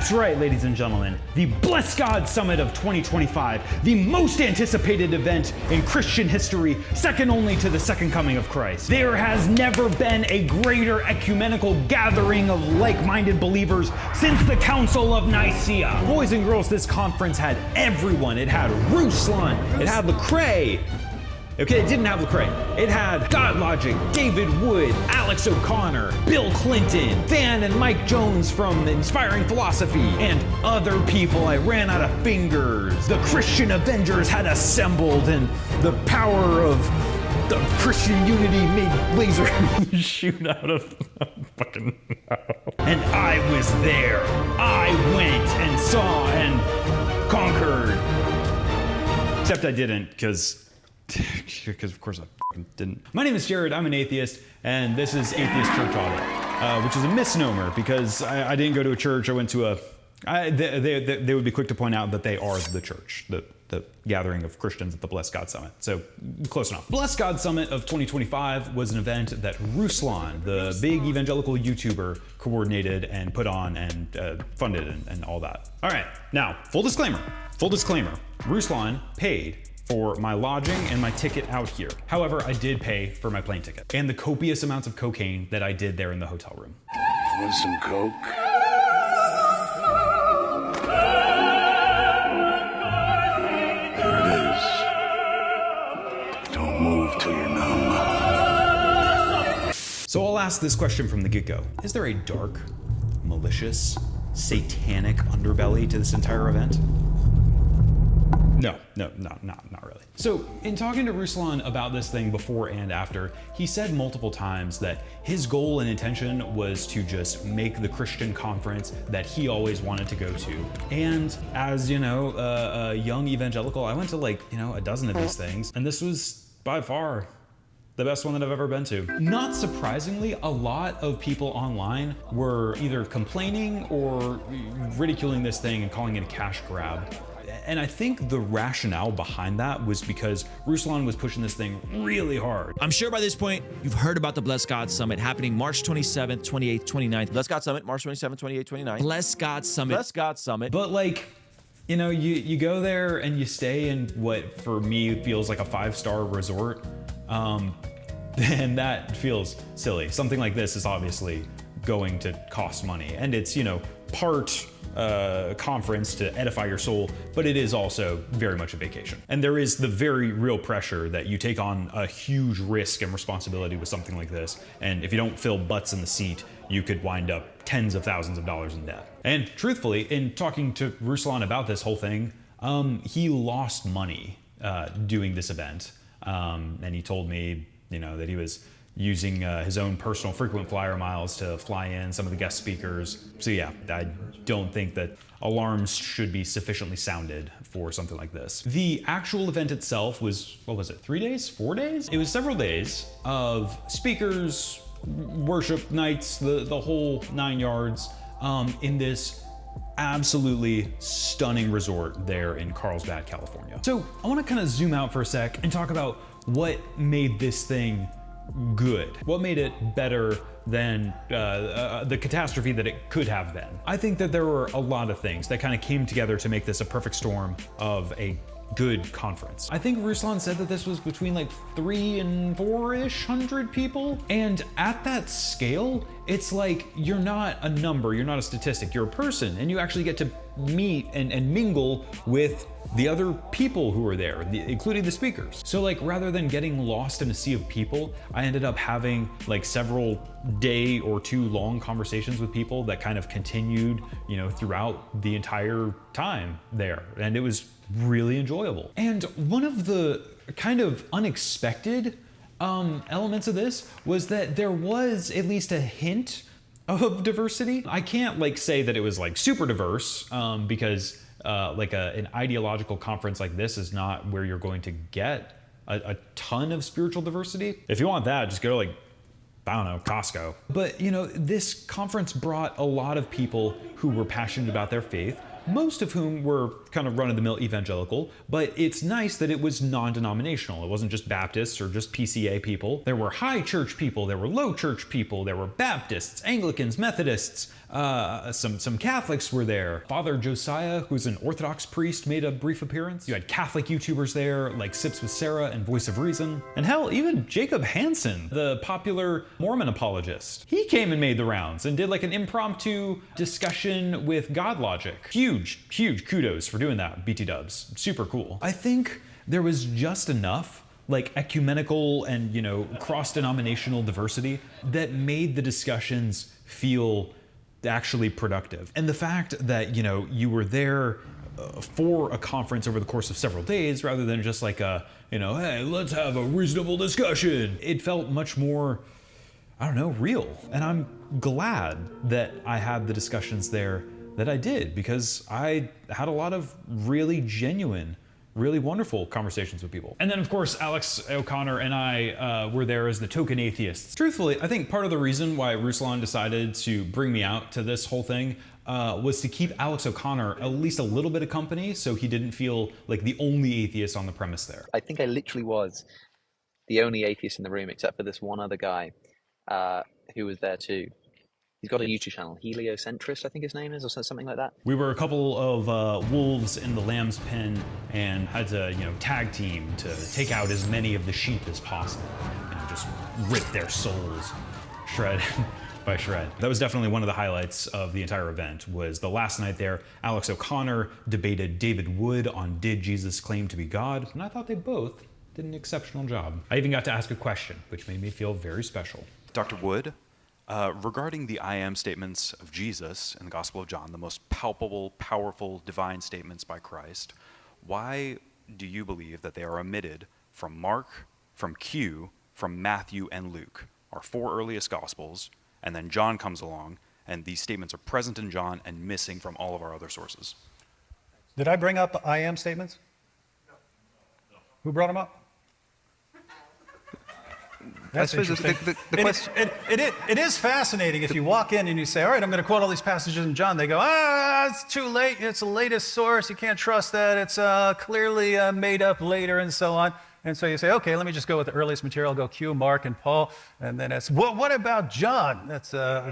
That's right, ladies and gentlemen. The Bless God Summit of 2025, the most anticipated event in Christian history, second only to the second coming of Christ. There has never been a greater ecumenical gathering of like-minded believers since the Council of Nicaea. Boys and girls, this conference had everyone. It had Ruslan, it had Lecrae. Okay, it didn't have Lecrae. It had God Logic, David Wood, Alex O'Connor, Bill Clinton, Van and Mike Jones from Inspiring Philosophy, and other people. I ran out of fingers. The Christian Avengers had assembled, and the power of the Christian unity made lasers shoot out of fucking And I was there. I went and saw and conquered. Except I didn't, because of course I didn't. My name is Jared, I'm an atheist, and this is Atheist Church Audit, which is a misnomer because I didn't go to a church. I went to they would be quick to point out that they are the church, the gathering of Christians at the Bless God Summit. So close enough. Bless God Summit of 2025 was an event that Ruslan, the big evangelical YouTuber, coordinated and put on and funded and all that. All right, now full disclaimer, Ruslan paid for my lodging and my ticket out here. However, I did pay for my plane ticket and the copious amounts of cocaine that I did there in the hotel room. Want some coke? There it is. Don't move till you're numb. So I'll ask this question from the get-go. Is there a dark, malicious, satanic underbelly to this entire event? No, not really. So in talking to Ruslan about this thing before and after, he said multiple times that his goal and intention was to just make the Christian conference that he always wanted to go to. And as you know, a young evangelical, I went to a dozen of these things, and this was by far the best one that I've ever been to. Not surprisingly, a lot of people online were either complaining or ridiculing this thing and calling it a cash grab. And I think the rationale behind that was because Ruslan was pushing this thing really hard. I'm sure by this point, you've heard about the Bless God Summit happening March 27th, 28th, 29th. Bless God Summit, March 27th, 28th, 29th. Bless God Summit. Bless God Summit. But you go there and you stay in what for me feels like a 5-star resort. And that feels silly. Something like this is obviously going to cost money. And it's, part conference to edify your soul, but it is also very much a vacation. And there is the very real pressure that you take on a huge risk and responsibility with something like this. And if you don't fill butts in the seat, you could wind up tens of thousands of dollars in debt. And truthfully, in talking to Ruslan about this whole thing, he lost money doing this event. And he told me, that he was using his own personal frequent flyer miles to fly in some of the guest speakers. So yeah, I don't think that alarms should be sufficiently sounded for something like this. The actual event itself was, 3 days, 4 days? It was several days of speakers, worship nights, the whole 9 yards, in this absolutely stunning resort there in Carlsbad, California. So I wanna kind of zoom out for a sec and talk about what made this thing good. What made it better than the catastrophe that it could have been? I think that there were a lot of things that kind of came together to make this a perfect storm of a good conference. I think Ruslan said that this was between 300 and 400 people. And at that scale, it's like you're not a number, you're not a statistic, you're a person, and you actually get to meet and mingle with the other people who are there, including the speakers. So rather than getting lost in a sea of people, I ended up having several day or two long conversations with people that kind of continued, throughout the entire time there. And it was really enjoyable. And one of the kind of unexpected elements of this was that there was at least a hint of diversity. I can't say that it was super diverse because an ideological conference like this is not where you're going to get a ton of spiritual diversity. If you want that, just go to Costco. But this conference brought a lot of people who were passionate about their faith, most of whom were kind of run-of-the-mill evangelical, but it's nice that it was non-denominational. It wasn't just Baptists or just PCA people. There were high church people, there were low church people, there were Baptists, Anglicans, Methodists, some Catholics were there. Father Josiah, who's an Orthodox priest, made a brief appearance. You had Catholic YouTubers there, like Sips with Sarah and Voice of Reason. And hell, even Jacob Hansen, the popular Mormon apologist, he came and made the rounds and did like an impromptu discussion with God Logic. Huge kudos for doing that, BT dubs. Super cool. I think there was just enough like ecumenical and, you know, cross-denominational diversity that made the discussions feel actually productive. And the fact that, you know, you were there for a conference over the course of several days rather than just like a, you know, hey, let's have a reasonable discussion. It felt much more, I don't know, real. And I'm glad that I had the discussions there that I did, because I had a lot of really genuine, really wonderful conversations with people. And then of course, Alex O'Connor and I were there as the token atheists. Truthfully, I think part of the reason why Ruslan decided to bring me out to this whole thing was to keep Alex O'Connor at least a little bit of company, so he didn't feel like the only atheist on the premise there. I think I literally was the only atheist in the room, except for this one other guy who was there too. He's got a YouTube channel, Heliocentric, I think his name is, or something like that. We were a couple of wolves in the lamb's pen and had to, you know, tag team to take out as many of the sheep as possible. You know, just rip their souls shred by shred. That was definitely one of the highlights of the entire event, was the last night there. Alex O'Connor debated David Wood on did Jesus claim to be God? And I thought they both did an exceptional job. I even got to ask a question, which made me feel very special. Dr. Wood, regarding the I am statements of Jesus in the Gospel of John, the most palpable, powerful, divine statements by Christ, why do you believe that they are omitted from Mark, from Q, from Matthew, and Luke, our four earliest Gospels, and then John comes along, and these statements are present in John and missing from all of our other sources? Did I bring up I am statements? No. Who brought them up? That's interesting. The question... It is fascinating if you walk in and you say, all right, I'm going to quote all these passages in John. They go, it's too late. It's the latest source. You can't trust that. It's clearly made up later and so on. And so you say, okay, let me just go with the earliest material. I'll go Q, Mark, and Paul. And then it's, well, what about John? That's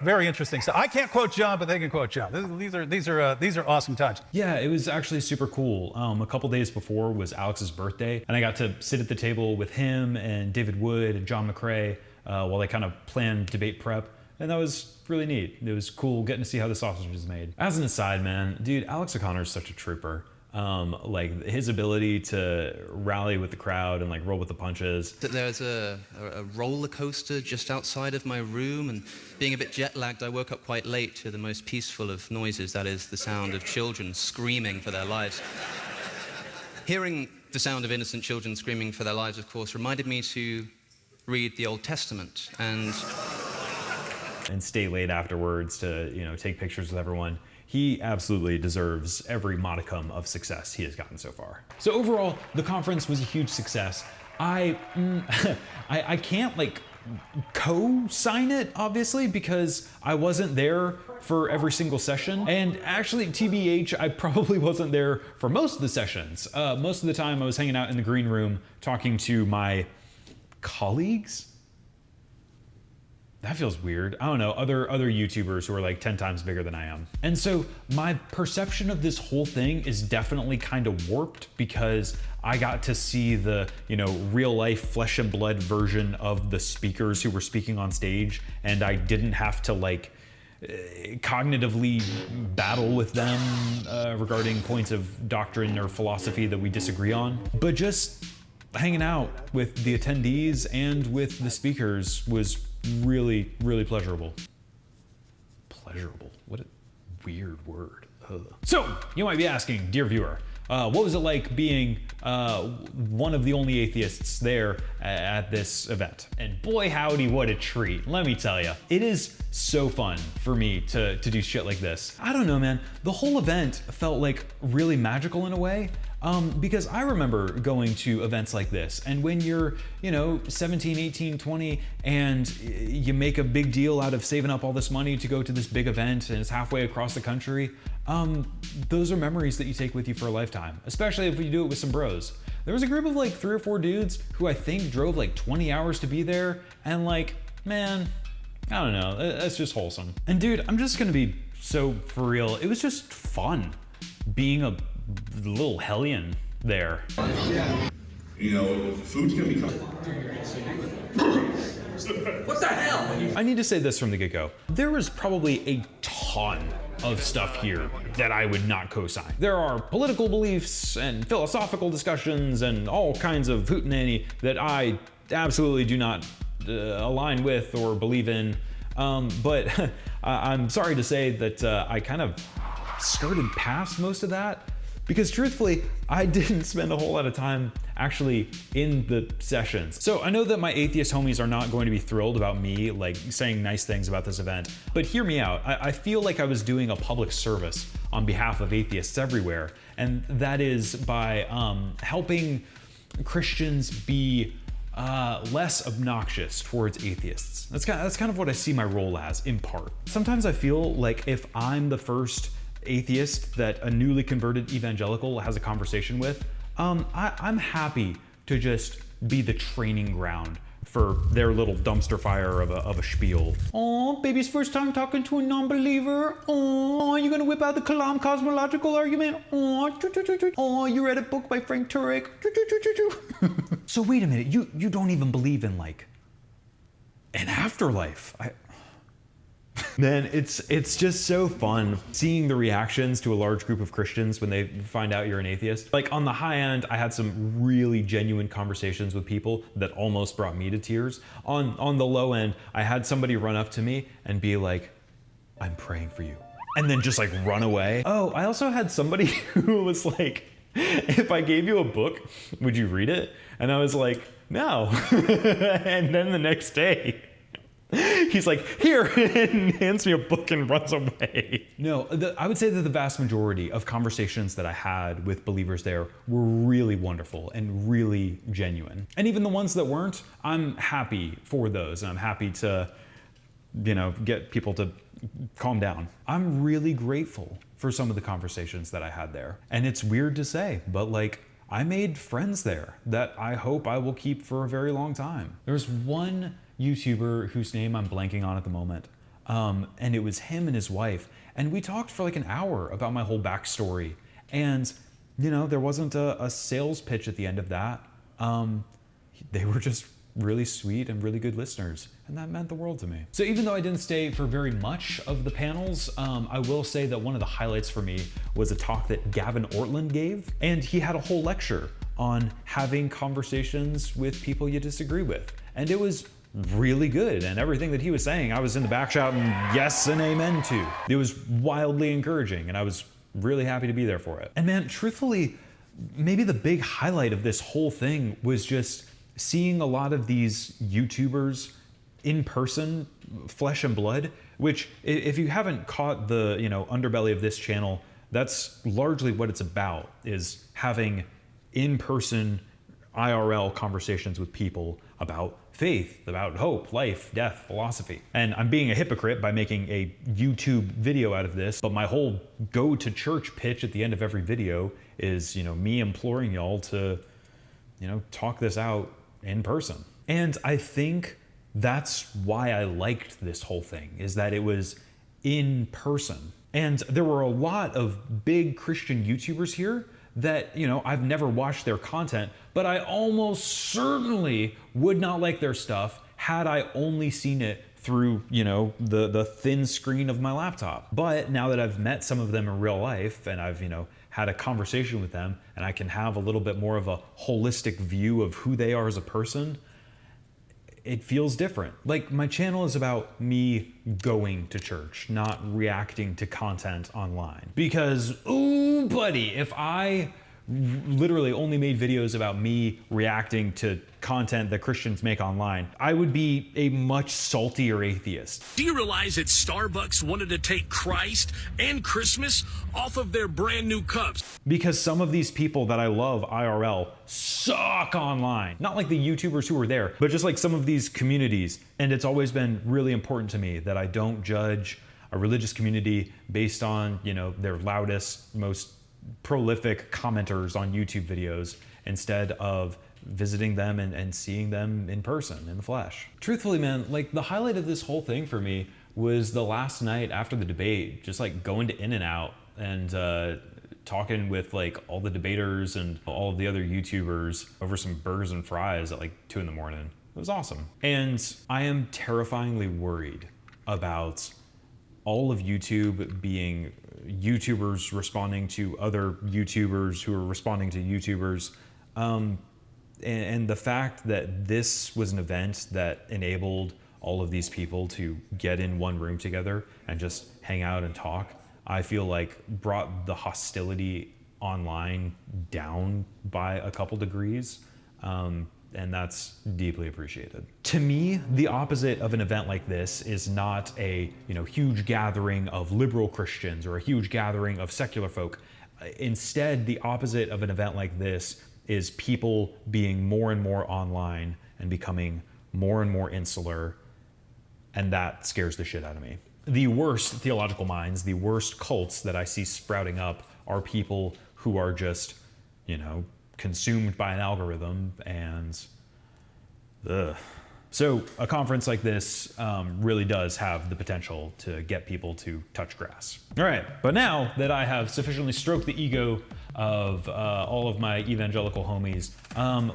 very interesting. So I can't quote John, but they can quote John. These are awesome times. Yeah, it was actually super cool. A couple days before was Alex's birthday, and I got to sit at the table with him and David Wood and John McCrae while they kind of planned debate prep. And that was really neat. It was cool getting to see how the sausage is made. As an aside, man, dude, Alex O'Connor is such a trooper. Like his ability to rally with the crowd and like roll with the punches. There's a roller coaster just outside of my room, and being a bit jet lagged, I woke up quite late to the most peaceful of noises, that is the sound of children screaming for their lives. Hearing the sound of innocent children screaming for their lives, of course, reminded me to read the Old Testament and stay late afterwards to, you know, take pictures with everyone. He absolutely deserves every modicum of success he has gotten so far. So overall, the conference was a huge success. I can't like co-sign it, obviously, because I wasn't there for every single session. And actually, TBH, I probably wasn't there for most of the sessions. Most of the time I was hanging out in the green room talking to my colleagues. That feels weird. I don't know, other YouTubers who are like 10 times bigger than I am. And so my perception of this whole thing is definitely kind of warped, because I got to see the, you know, real life flesh and blood version of the speakers who were speaking on stage, and I didn't have to like cognitively battle with them regarding points of doctrine or philosophy that we disagree on. But just hanging out with the attendees and with the speakers was really, really pleasurable. Pleasurable, what a weird word. Ugh. So, you might be asking, dear viewer, what was it like being one of the only atheists there at this event? And boy howdy, what a treat, let me tell you. It is so fun for me to do shit like this. I don't know, man, the whole event felt like really magical in a way. Because I remember going to events like this, and when you're, 17, 18, 20, and you make a big deal out of saving up all this money to go to this big event, and it's halfway across the country, those are memories that you take with you for a lifetime, especially if you do it with some bros. There was a group of like 3 or 4 dudes who I think drove like 20 hours to be there, and like, man, I don't know, that's just wholesome. And dude, I'm just gonna be so for real, it was just fun being a little hellion there. Food's gonna be coming. What the hell? I need to say this from the get-go. There was probably a ton of stuff here that I would not co-sign. There are political beliefs and philosophical discussions and all kinds of hootenanny that I absolutely do not align with or believe in. But I'm sorry to say that I kind of skirted past most of that, because truthfully, I didn't spend a whole lot of time actually in the sessions. So I know that my atheist homies are not going to be thrilled about me like saying nice things about this event, but hear me out. I feel like I was doing a public service on behalf of atheists everywhere, and that is by helping Christians be less obnoxious towards atheists. That's kind of what I see my role as, in part. Sometimes I feel like if I'm the first atheist that a newly converted evangelical has a conversation with, I'm happy to just be the training ground for their little dumpster fire of a spiel. Oh, baby's first time talking to a non-believer. Oh, you're gonna whip out the Kalam cosmological argument. Oh, you read a book by Frank Turek. So wait a minute, you don't even believe in like an afterlife? Man, it's just so fun seeing the reactions to a large group of Christians when they find out you're an atheist. Like on the high end, I had some really genuine conversations with people that almost brought me to tears. On the low end, I had somebody run up to me and be like, "I'm praying for you," and then just like run away. Oh, I also had somebody who was like, "If I gave you a book, would you read it?" And I was like, "No." And then the next day, he's like, "Here," and hands me a book and runs away. No, I would say that the vast majority of conversations that I had with believers there were really wonderful and really genuine. And even the ones that weren't, I'm happy for those, and I'm happy to, get people to calm down. I'm really grateful for some of the conversations that I had there. And it's weird to say, but like, I made friends there that I hope I will keep for a very long time. There's one YouTuber whose name I'm blanking on at the moment. And it was him and his wife. And we talked for like an hour about my whole backstory. And, there wasn't a sales pitch at the end of that. They were just really sweet and really good listeners. And that meant the world to me. So even though I didn't stay for very much of the panels, I will say that one of the highlights for me was a talk that Gavin Ortland gave. And he had a whole lecture on having conversations with people you disagree with. And it was really good, and everything that he was saying, I was in the back shouting yes and amen to. It was wildly encouraging, and I was really happy to be there for it. And man, truthfully, maybe the big highlight of this whole thing was just seeing a lot of these YouTubers in person, flesh and blood, which if you haven't caught the underbelly of this channel, that's largely what it's about, is having in-person IRL conversations with people about faith, about hope, life, death, philosophy. And I'm being a hypocrite by making a YouTube video out of this, but my whole go to church pitch at the end of every video is, me imploring y'all to, talk this out in person. And I think that's why I liked this whole thing, is that it was in person. And there were a lot of big Christian YouTubers here that, I've never watched their content, but I almost certainly would not like their stuff had I only seen it through, the thin screen of my laptop. But now that I've met some of them in real life and I've, had a conversation with them and I can have a little bit more of a holistic view of who they are as a person, it feels different. Like, my channel is about me going to church, not reacting to content online. Because, ooh, buddy, if I literally only made videos about me reacting to content that Christians make online, I would be a much saltier atheist. Do you realize that Starbucks wanted to take Christ and Christmas off of their brand new cups? Because some of these people that I love IRL suck online. Not like the YouTubers who were there, but just like some of these communities. And it's always been really important to me that I don't judge a religious community based on, their loudest, most prolific commenters on YouTube videos, instead of visiting them and seeing them in person, in the flesh. Truthfully, man, like the highlight of this whole thing for me was the last night after the debate, just like going to InNOut and talking with like all the debaters and all of the other YouTubers over some burgers and fries at like 2 a.m. It was awesome. And I am terrifyingly worried about all of YouTube being YouTubers responding to other YouTubers who are responding to YouTubers. And the fact that this was an event that enabled all of these people to get in one room together and just hang out and talk, I feel like brought the hostility online down by a couple degrees. And that's deeply appreciated. To me, the opposite of an event like this is not a huge gathering of liberal Christians or a huge gathering of secular folk. Instead, the opposite of an event like this is people being more and more online and becoming more and more insular, and that scares the shit out of me. The worst theological minds, the worst cults that I see sprouting up are people who are just, consumed by an algorithm and So a conference like this really does have the potential to get people to touch grass. All right, but now that I have sufficiently stroked the ego of all of my evangelical homies,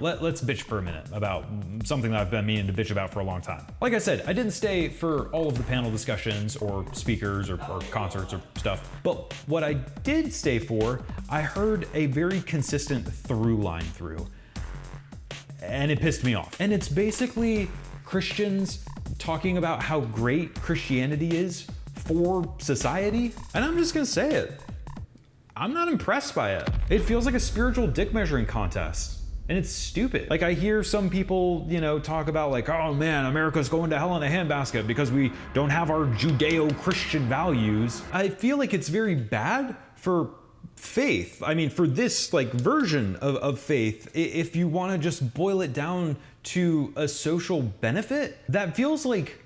let's bitch for a minute about something that I've been meaning to bitch about for a long time. Like I said, I didn't stay for all of the panel discussions or speakers or concerts or stuff, but what I did stay for, I heard a very consistent through line through, and it pissed me off. And it's basically Christians talking about how great Christianity is for society, and I'm just gonna say it. I'm not impressed by it. It feels like a spiritual dick measuring contest, and it's stupid. Like I hear some people, talk about like, oh man, America's going to hell in a handbasket because we don't have our Judeo-Christian values. I feel like it's very bad for faith. I mean, for this like version of faith, if you want to just boil it down to a social benefit, that feels like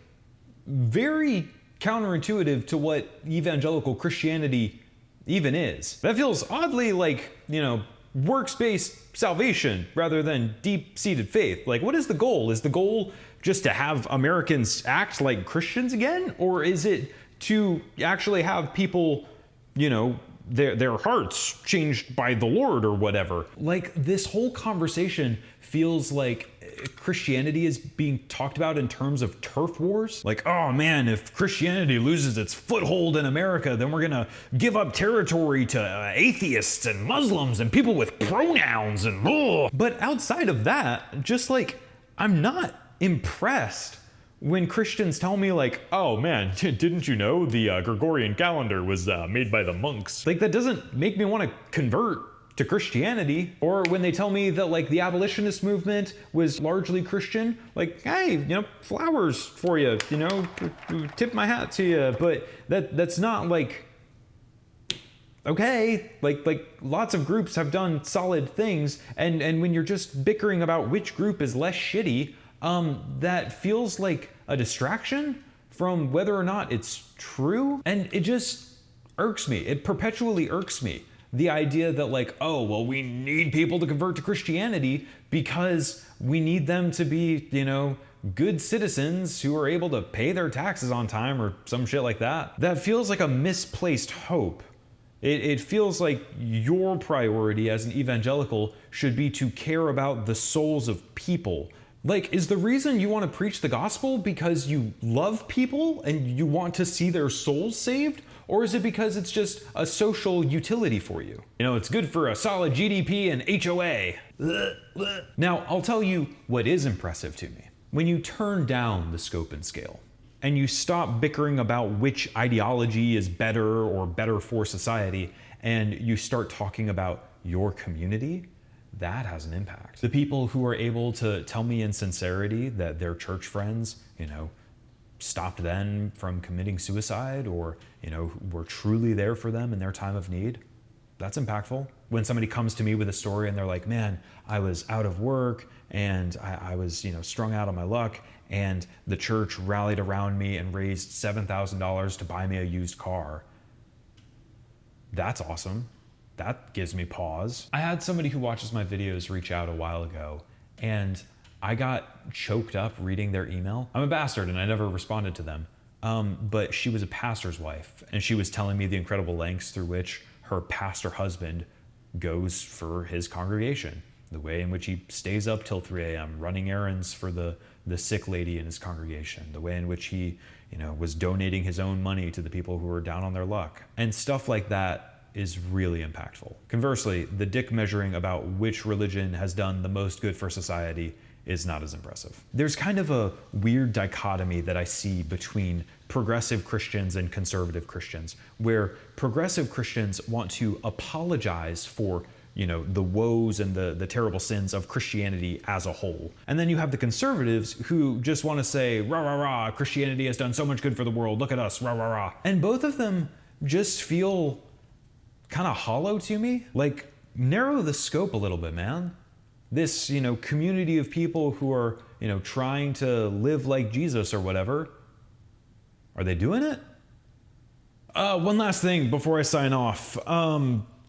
very counterintuitive to what evangelical Christianity even is. That feels oddly like, works-based salvation rather than deep-seated faith. Like, what is the goal? Is the goal just to have Americans act like Christians again? Or is it to actually have people, their hearts changed by the Lord or whatever? Like, this whole conversation feels like Christianity is being talked about in terms of turf wars. Like, oh man, if Christianity loses its foothold in America, then we're gonna give up territory to atheists and Muslims and people with pronouns and blah. But outside of that, just like, I'm not impressed when Christians tell me like, oh man, didn't you know the Gregorian calendar was made by the monks? Like, that doesn't make me want to convert to Christianity. Or when they tell me that like the abolitionist movement was largely Christian, like, hey, flowers for you, tip my hat to you. But that's not like, okay, like lots of groups have done solid things, and when you're just bickering about which group is less shitty, that feels like a distraction from whether or not it's true. And it just irks me. It perpetually irks me. The idea that like, oh, well, we need people to convert to Christianity because we need them to be, good citizens who are able to pay their taxes on time or some shit like that. That feels like a misplaced hope. It feels like your priority as an evangelical should be to care about the souls of people. Like, is the reason you want to preach the gospel because you love people and you want to see their souls saved? Or is it because it's just a social utility for you? It's good for a solid GDP and HOA. Now, I'll tell you what is impressive to me. When you turn down the scope and scale, and you stop bickering about which ideology is better or better for society, and you start talking about your community, that has an impact. The people who are able to tell me in sincerity that their church friends, stopped them from committing suicide, or, were truly there for them in their time of need, that's impactful. When somebody comes to me with a story and they're like, man, I was out of work and I was, strung out on my luck, and the church rallied around me and raised $7,000 to buy me a used car. That's awesome. That gives me pause. I had somebody who watches my videos reach out a while ago, and I got choked up reading their email. I'm a bastard and I never responded to them. But she was a pastor's wife, and she was telling me the incredible lengths through which her pastor husband goes for his congregation. The way in which he stays up till 3 a.m. running errands for the sick lady in his congregation. The way in which he, was donating his own money to the people who were down on their luck. And stuff like that is really impactful. Conversely, the dick measuring about which religion has done the most good for society is not as impressive. There's kind of a weird dichotomy that I see between progressive Christians and conservative Christians, where progressive Christians want to apologize for the woes and the terrible sins of Christianity as a whole. And then you have the conservatives who just want to say, rah, rah, rah, Christianity has done so much good for the world, look at us, rah, rah, rah. And both of them just feel kind of hollow to me. Like, narrow the scope a little bit, man. This, community of people who are, trying to live like Jesus or whatever, are they doing it? One last thing before I sign off.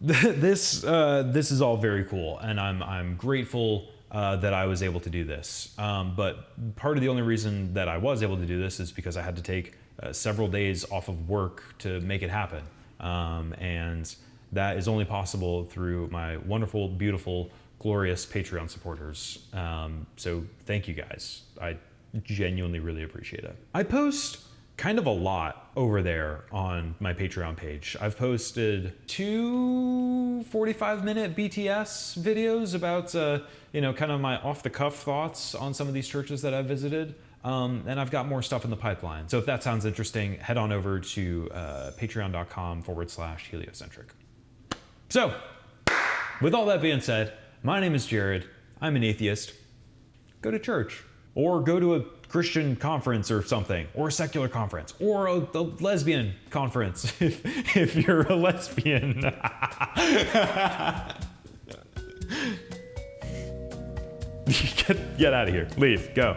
This is all very cool, and I'm grateful that I was able to do this. But part of the only reason that I was able to do this is because I had to take several days off of work to make it happen. And that is only possible through my wonderful, beautiful, glorious Patreon supporters. So thank you guys. I genuinely really appreciate it. I post kind of a lot over there on my Patreon page. I've posted 2 45-minute BTS videos about, kind of my off-the-cuff thoughts on some of these churches that I've visited. And I've got more stuff in the pipeline. So if that sounds interesting, head on over to patreon.com/heliocentric. So, with all that being said, my name is Jared. I'm an atheist. Go to church, or go to a Christian conference or something, or a secular conference, or a lesbian conference if you're a lesbian. Get out of here. Leave. Go.